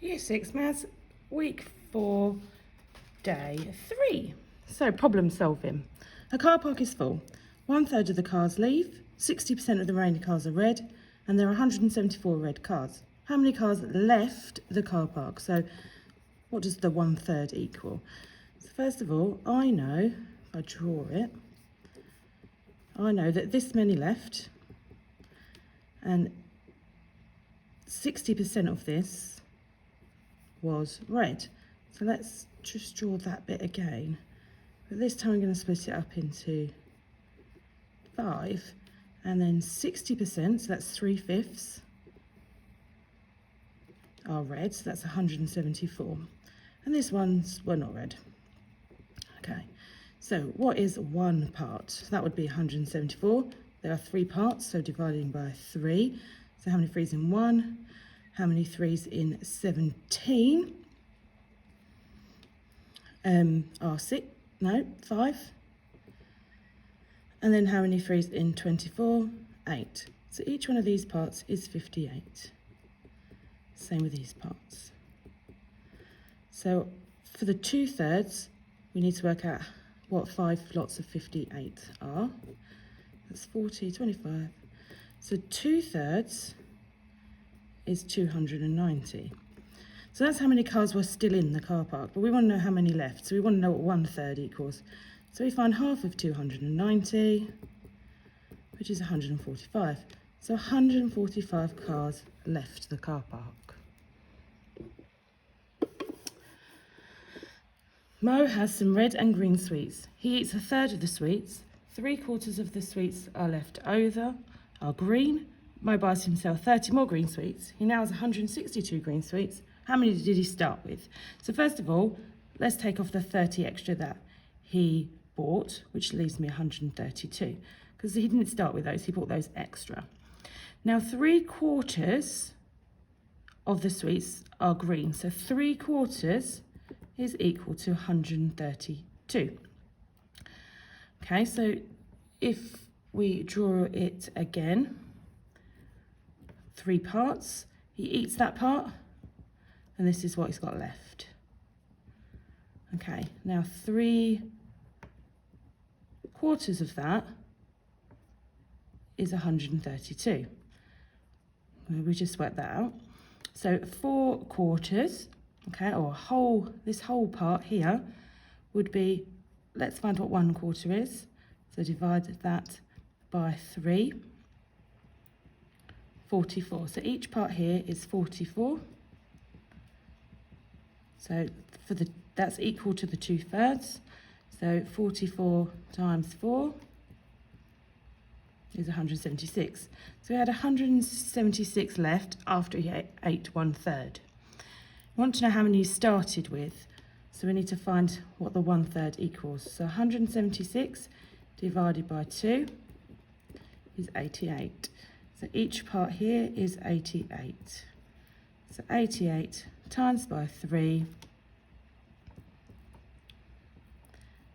Year 6 Maths, week 4, day 3. So, problem solving. A car park is full. 1/3 of the cars leave, 60% of the remaining cars are red, and there are 174 red cars. How many cars left the car park? So, what does the 1/3 equal? So, first of all, I know, if I draw it, I know that this many left, and 60% of this was red. So let's just draw that bit again. But this time I'm going to split it up into 5, and then 60%, so that's 3/5, are red, so that's 174. And this one's, well, not red. Okay, so what is 1 part? That would be 174. There are 3 parts, so dividing by 3. So how many 3's in 1? How many 3's in 17? Are 6, no, 5. And then how many 3's in 24? 8. So each one of these parts is 58. Same with these parts. So for the 2/3, we need to work out what 5 lots of 58 are. That's 40, 25. So 2/3 is 290. So that's how many cars were still in the car park, but we want to know how many left. So we want to know what 1/3 equals. So we find half of 290, which is 145. So 145 cars left the car park. Mo has some red and green sweets. He eats 1/3 of the sweets. 3/4 of the sweets are left over, are green. Mo buys himself 30 more green sweets. He now has 162 green sweets. How many did he start with? So first of all, let's take off the 30 extra that he bought, which leaves me 132, because he didn't start with those, he bought those extra. Now 3/4 of the sweets are green, so 3/4 is equal to 132. Okay, so if we draw it again, 3 parts, he eats that part, and this is what he's got left. Okay, now 3/4 of that is 132. We just worked that out. So 4/4, okay, or this whole part here would be, let's find what 1/4 is. So divide that by 3. 44. So each part here is 44. So that's equal to the 2/3. So 44 times 4 is 176. So we had 176 left after he ate 1/3. We want to know how many he started with. So we need to find what the 1/3 equals. So 176 divided by 2 is 88. So each part here is 88. So 88 times by 3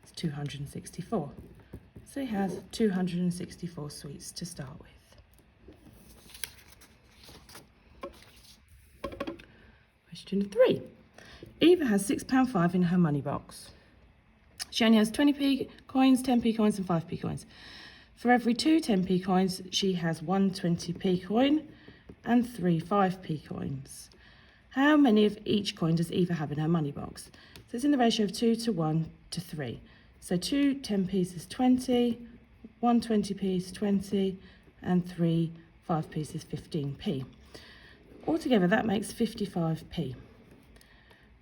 is 264. So he has 264 sweets to start with. Question 3. Eva has £6.5 in her money box. She only has 20p coins, 10p coins and 5p coins. For every 2 10p coins, she has 1 20p coin and 3 5p coins. How many of each coin does Eva have in her money box? So it's in the ratio of 2 to 1 to 3. So 2 10p's is 20, 1 20p is 20, and 3 5p's is 15p. Altogether, that makes 55p.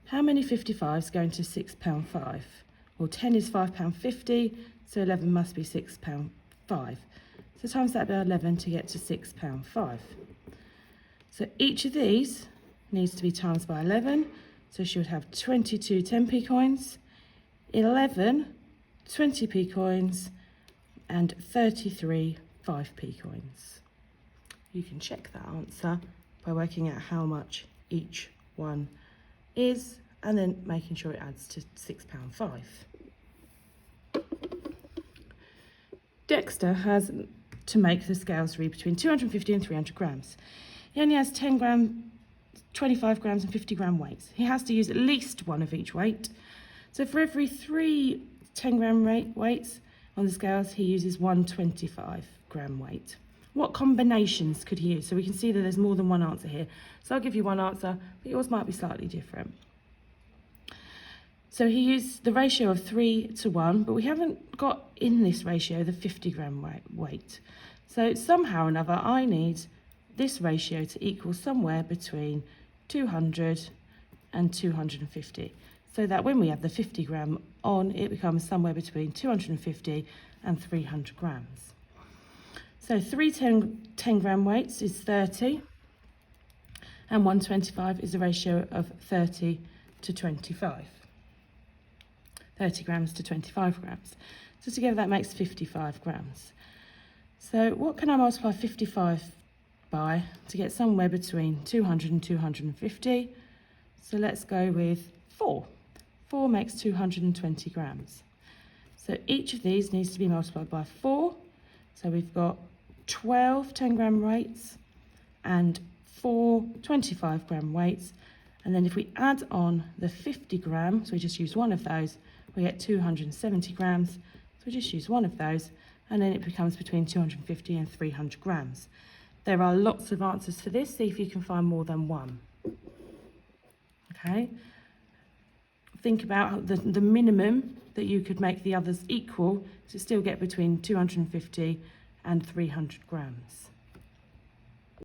How many 55s go into £6.5? Well, 10 is £5.50, so 11 must be £6.5. So times that by 11 to get to £6.5. So each of these needs to be times by 11. So she would have 22 10p coins, 11 20p coins, and 33 5p coins. You can check that answer by working out how much each one is and then making sure it adds to £6.5. Dexter has to make the scales read between 250 and 300 grams. He only has 10 grams 25 grams and 50 gram weights. He has to use at least one of each weight. So for every 3 10-gram weights on the scales, he uses one 25-gram weight. What combinations could he use? So we can see that there's more than one answer here. So I'll give you one answer, but yours might be slightly different. So he used the ratio of 3 to 1, but we haven't got in this ratio the 50-gram weight. So somehow or another, I need this ratio to equal somewhere between 200 and 250. So that when we add the 50 gram on, it becomes somewhere between 250 and 300 grams. So 3 10-gram weights is 30, and 125 is a ratio of 30 to 25. 30 grams to 25 grams. So together that makes 55 grams. So what can I multiply 55 by to get somewhere between 200 and 250? So let's go with 4. 4 makes 220 grams. So each of these needs to be multiplied by 4. So we've got 12 10-gram weights and 4 25-gram weights. And then if we add on the 50 grams, so we just use one of those, we get 270 grams. So we just use one of those, and then it becomes between 250 and 300 grams. There are lots of answers for this. See if you can find more than one. Okay. Think about the minimum that you could make the others equal to still get between 250 and 300 grams.